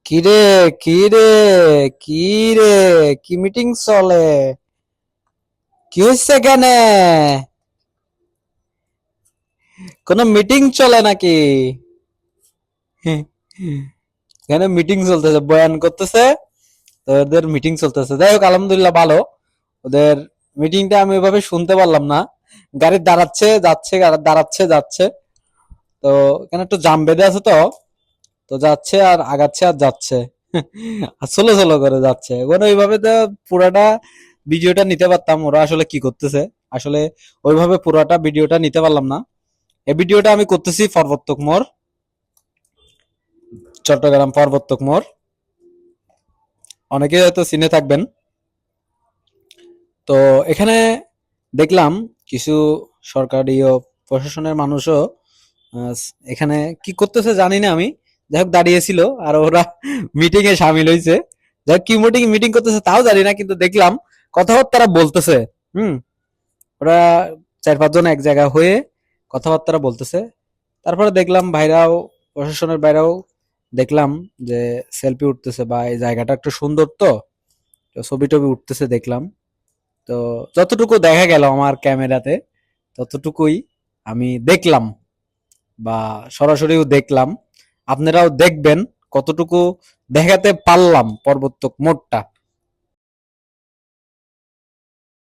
কিরে কিরে কিরে কি মিটিং চলে? কি হচ্ছে কেন? কোন মিটিং চলে নাকি? এখানে মিটিং চলতেছে, বয়ান করতেছে। তো ওদের মিটিং চলতেছে, যাই হোক আলহামদুলিল্লাহ ভালো। ওদের মিটিংটা আমি ওইভাবে শুনতে পারলাম না। গাড়ি দাঁড়াচ্ছে যাচ্ছে, গাড়ি দাঁড়াচ্ছে যাচ্ছে। তো এখানে একটু জাম বেঁধে আছে, তো তো যাচ্ছে আর আগাচ্ছে আর যাচ্ছে। আর সোলো সোলো করে যাচ্ছে, মানে ওইভাবে তো পুরাটা ভিডিওটা নিতে পারতাম ওরা আসলে কি করতেছে। আসলে ওইভাবে পুরাটা ভিডিওটা নিতে পারলাম না। এই ভিডিওটা আমি করতেছি পর্বতক মোড়, চট্টগ্রাম পর্বতক মোড়। অনেকে হয়তো চিনে থাকবেন। তো এখানে দেখলাম কিছু সরকারি ও প্রশাসনের মানুষও আহ, এখানে কি করতেছে জানি না আমি। যাই হোক দাঁড়িয়েছিল আর ওরা মিটিং এ সামিল হয়েছে। যাই হোক কি মিটিং মিটিং করতেছে তাও জানি না, কিন্তু দেখলাম কথাবার্তা বলতেছে। হুম। ওরা 4-5 জন এক জায়গা হয়ে কথাবার্তা বলতেছে। তারপরে দেখলাম ভাইরাও, প্রশাসনের বাইরেও দেখলাম যে সেলফি উঠতেছে, বা এই জায়গাটা একটু সুন্দর, তো তো ছবি টবি উঠতেছে দেখলাম। তো যতটুকু দেখা গেল আমার ক্যামেরাতে ততটুকুই আমি দেখলাম, বা সরাসরিও দেখলাম। আপনারাও দেখবেন কতটুকু দেখাতে পারলাম পর্বতক মোড়টা।